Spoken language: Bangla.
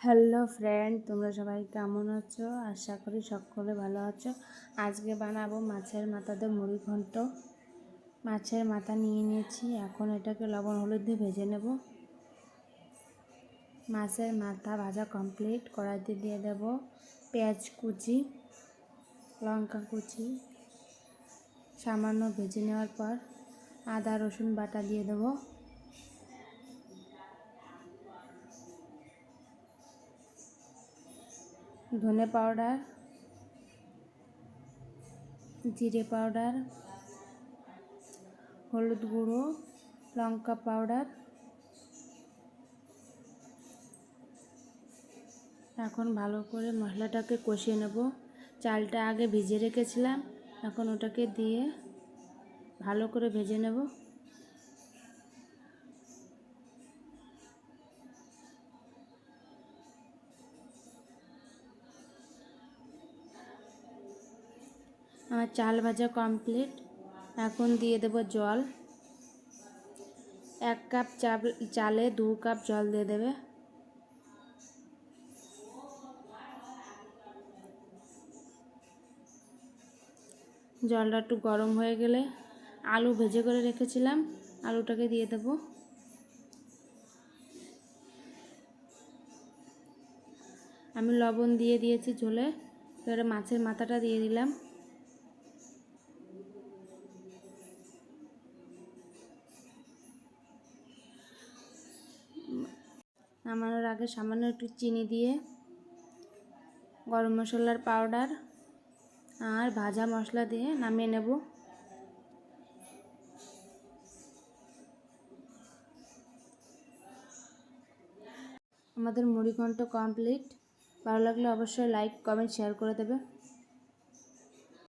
হ্যালো ফ্রেন্ড, তোমরা সবাই কেমন আছো? আশা করি সকলে ভালো আছো। আজকে বানাবো মাছের মাথা দিয়ে মুড়ি ঘন্ট। মাছের মাথা নিয়ে নিয়েছি, এখন এটাকে লবণ হলুদ দিয়ে ভেজে নেব। মাছের মাথা ভাজা কমপ্লিট। কড়াইতে দিয়ে দেব পেঁয়াজ কুচি, লঙ্কা কুচি, সামান্য ভেজে নেওয়ার পর আদা রসুন বাটা দিয়ে দেবো। ধনে পাউডার, জিরে পাউডার, হলুদ গুঁড়ো, লঙ্কা পাউডার। এখন ভালো করে মশলাটাকে কষিয়ে নেব। চালটা আগে ভিজিয়ে রেখেছিলাম, এখন ওটাকে দিয়ে ভালো করে ভেজে নেব। আমার চাল ভাজা কমপ্লিট। এখন দিয়ে দেব জল। 1 কাপ চালে 2 কাপ জল দিয়ে দেবে। জলটা একটু গরম হয়ে গেলে আলু ভেজে করে রেখেছিলাম, আলুটাকে দিয়ে দেব। আমি লবণ দিয়ে দিয়েছি ঝোলে। এবারে মাছের মাথাটা দিয়ে দিলাম। নামানোর আগে সামান্য একটু চিনি দিয়ে গরম মশলার পাউডার আর ভাজা মশলা দিয়ে নামিয়ে নেব। আমাদের মুড়ি ঘন্ট কমপ্লিট। ভালো লাগলে অবশ্যই লাইক, কমেন্ট, শেয়ার করে দেবে।